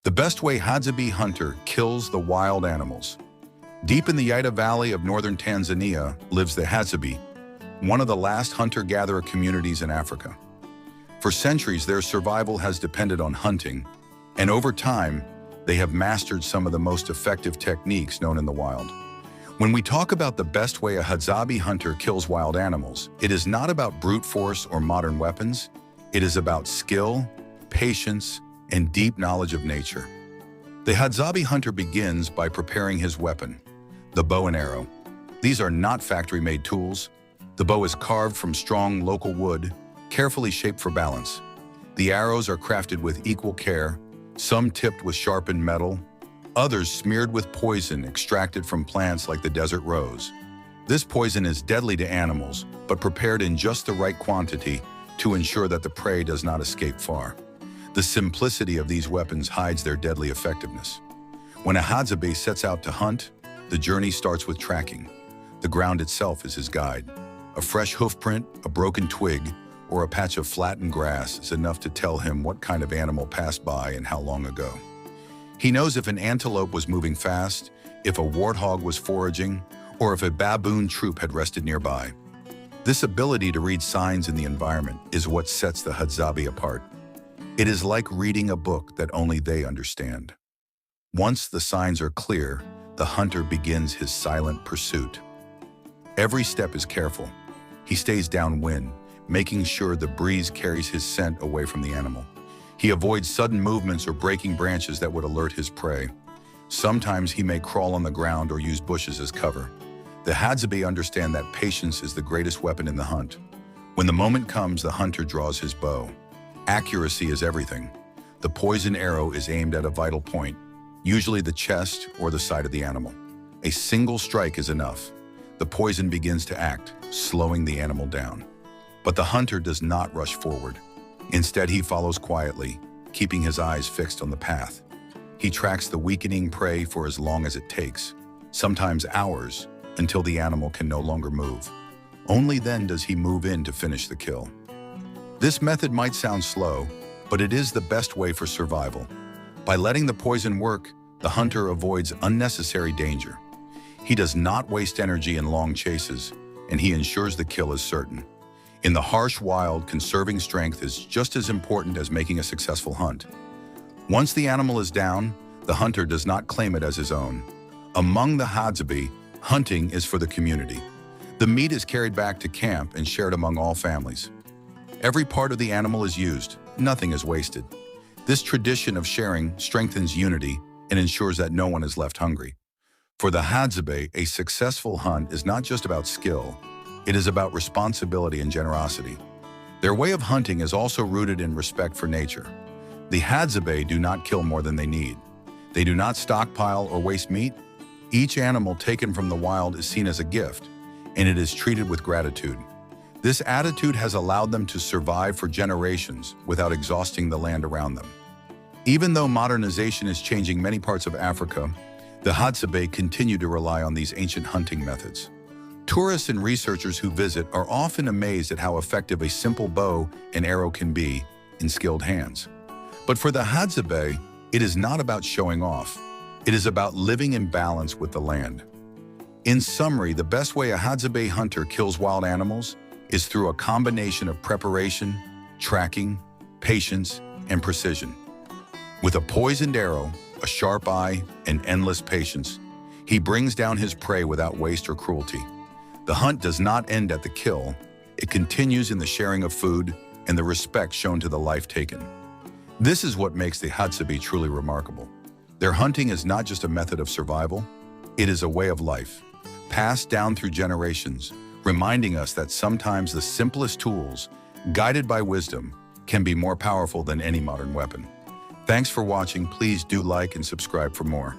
The best way hadzabe hunter kills the wild animals. Deep in the Yaita Valley of northern Tanzania lives the hadzabe, one of the last hunter-gatherer communities in Africa. For centuries, their survival has depended on hunting, and over time, they have mastered some of the most effective techniques known in the wild. When we talk about the best way a hadzabe hunter kills wild animals, it is not about brute force or modern weapons. It is about skill, patience, and deep knowledge of nature. The hadzabe hunter begins by preparing his weapon, the bow and arrow. These are not factory-made tools. The bow is carved from strong local wood, carefully shaped for balance. The arrows are crafted with equal care, some tipped with sharpened metal, others smeared with poison extracted from plants like the desert rose. This poison is deadly to animals, but prepared in just the right quantity to ensure that the prey does not escape far. The simplicity of these weapons hides their deadly effectiveness. When a hadzabe sets out to hunt, the journey starts with tracking. The ground itself is his guide. A fresh hoofprint, a broken twig, or a patch of flattened grass is enough to tell him what kind of animal passed by and how long ago. He knows if an antelope was moving fast, if a warthog was foraging, or if a baboon troop had rested nearby. This ability to read signs in the environment is what sets the hadzabe apart. It is like reading a book that only they understand. Once the signs are clear, the hunter begins his silent pursuit. Every step is careful. He stays downwind, making sure the breeze carries his scent away from the animal. He avoids sudden movements or breaking branches that would alert his prey. Sometimes he may crawl on the ground or use bushes as cover. The hadzabe understand that patience is the greatest weapon in the hunt. When the moment comes, the hunter draws his bow. Accuracy is everything. The poison arrow is aimed at a vital point, usually the chest or the side of the animal. A single strike is enough. The poison begins to act, slowing the animal down. But the hunter does not rush forward. Instead, he follows quietly, keeping his eyes fixed on the path. He tracks the weakening prey for as long as it takes, sometimes hours, until the animal can no longer move. Only then does he move in to finish the kill. This method might sound slow, but it is the best way for survival. By letting the poison work, the hunter avoids unnecessary danger. He does not waste energy in long chases, and he ensures the kill is certain. In the harsh wild, conserving strength is just as important as making a successful hunt. Once the animal is down, the hunter does not claim it as his own. Among the hadzabe, hunting is for the community. The meat is carried back to camp and shared among all families. Every part of the animal is used, nothing is wasted. This tradition of sharing strengthens unity and ensures that no one is left hungry. For the hadzabe, a successful hunt is not just about skill, it is about responsibility and generosity. Their way of hunting is also rooted in respect for nature. The hadzabe do not kill more than they need. They do not stockpile or waste meat. Each animal taken from the wild is seen as a gift, and it is treated with gratitude. This attitude has allowed them to survive for generations without exhausting the land around them. Even though modernization is changing many parts of Africa, the hadzabe continue to rely on these ancient hunting methods. Tourists and researchers who visit are often amazed at how effective a simple bow and arrow can be in skilled hands. But for the hadzabe, it is not about showing off. It is about living in balance with the land. In summary, the best way a hadzabe hunter kills wild animals is through a combination of preparation, tracking, patience, and precision. With a poisoned arrow, a sharp eye, and endless patience, he brings down his prey without waste or cruelty. The hunt does not end at the kill. It continues in the sharing of food and the respect shown to the life taken. This is what makes the hadzabe truly remarkable. Their hunting is not just a method of survival, it is a way of life, passed down through generations, reminding us that sometimes the simplest tools, guided by wisdom, can be more powerful than any modern weapon. Thanks for watching. Please do like and subscribe for more.